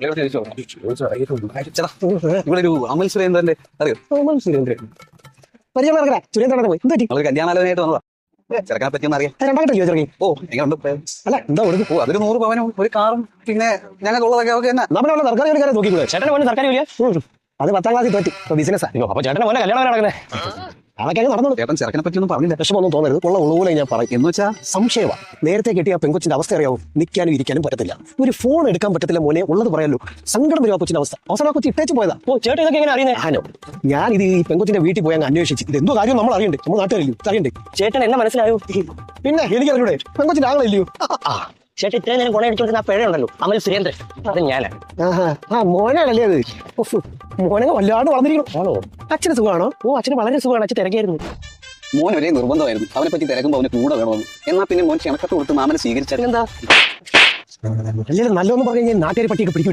ഇവിടെ ഒരു അമൽ സുരേന്ദ്രന്റെ അറിയോ? അമൽ സുരേന്ദ്രൻ പരിചയം സുരേന്ദ്രൻ പോയി എന്താ നമ്മളൊരു കല്യാണാലോചനയായിട്ട് വന്നതാ. ചെറുക്കനെ പറ്റിയൊന്നും അറിയാം. രണ്ടാമത്തെ ചോദിച്ചെങ്കിൽ ഓ എങ്ങനെയുണ്ട്? അല്ല എന്താ കൊടുക്കും? ഓ അതൊരു 100 പവനും ഒരു കാറും പിന്നെ ഞങ്ങൾക്കുള്ളതൊക്കെ അവർക്ക് തന്നെ. നമ്മുടെ സർക്കാർ ജോലിക്കാരെ നോക്കിക്കൂടെ? ചേട്ടനെ പോലെ സർക്കാർ ജോലിയാ? അത് 10ാം ക്ലാസ്സിൽ തോറ്റി ബിസിനസ്. അപ്പൊ ചേട്ടനെ പോലെ കല്യാണം നടക്കുന്നത് അതൊക്കെ നടന്നു. ചേട്ടൻ ചെറുക്കനെ പറ്റിയൊന്നും പറഞ്ഞില്ല. വിഷമൊന്നും തോന്നരുത്. ഉള്ള ഉള്ളൂലെ ഞാൻ പറയും. എന്ന് വെച്ചാൽ സംശയമാണ്. നേരത്തെ കിട്ടിയ പെങ്കൊച്ചിന്റെ അവസ്ഥ അറിയാവും. നിൽക്കാനും ഇരിക്കാനും പറ്റത്തില്ല. ഒരു ഫോൺ എടുക്കാൻ പറ്റത്തില്ല മോനെ. ഉള്ളത് പറയാലോ. സങ്കടം വരും ആ കൊച്ചിന്റെ അവസ്ഥ. അവസാനം ആ കൊച്ചി ഇട്ടേച്ച് പോയതാ. ഓ ചേട്ടൻ ഇതൊക്കെ എങ്ങനെ അറിയുന്നത്? ആനോ ഞാൻ ഇത് ഈ പെങ്കൊച്ചിന്റെ വീട്ടിൽ പോയി അങ്ങ് അന്വേഷിച്ച് ഇത് എന്തോ കാര്യം നമ്മൾ അറിയണ്ടേ? നമ്മൾ നാട്ടുകാരില്ലോ അറിയണ്ടേ? ചേട്ടൻ എന്നെ മനസ്സിലായോ? പിന്നെ എനിക്ക് അറിയൂടെ പെങ്കൊച്ചിന്റെ ആങ്ങളില്ലയോ? ചേട്ടൻ ഇത്രയും നേരം കൊണ അടിച്ചോണ്ടിരുന്ന ആ പേഴുണ്ടല്ലോ അമൽ സുരേന്ദ്രൻ, അത് ഞാനാണ്. മോനാണല്ലേ അത്? മോനെ വല്ലാണ്ട് വളർന്നിരിക്കണം. ആണോ? അച്ഛന് സുഖമാണോ? ഓ അച്ഛന് വളരെ സുഖമാണ്. അച്ഛൻ തിരക്കായിരുന്നു. മോൻ ഒരേ നിർബന്ധമായിരുന്നു അവനെ പറ്റി തിരക്കുമ്പോൾ അവന് കൂടെ വേണമെന്ന്. എന്നാ പിന്നെ മോൻ ക്ഷണക്കത്ത് കൊടുത്ത് മാമനെ സ്വീകരിച്ചാൽ എന്താ? അല്ലെങ്കിൽ നല്ലതെന്ന് പറഞ്ഞു കഴിഞ്ഞാൽ നാട്ടുകാർ പട്ടിയൊക്കെ പിടിക്കും.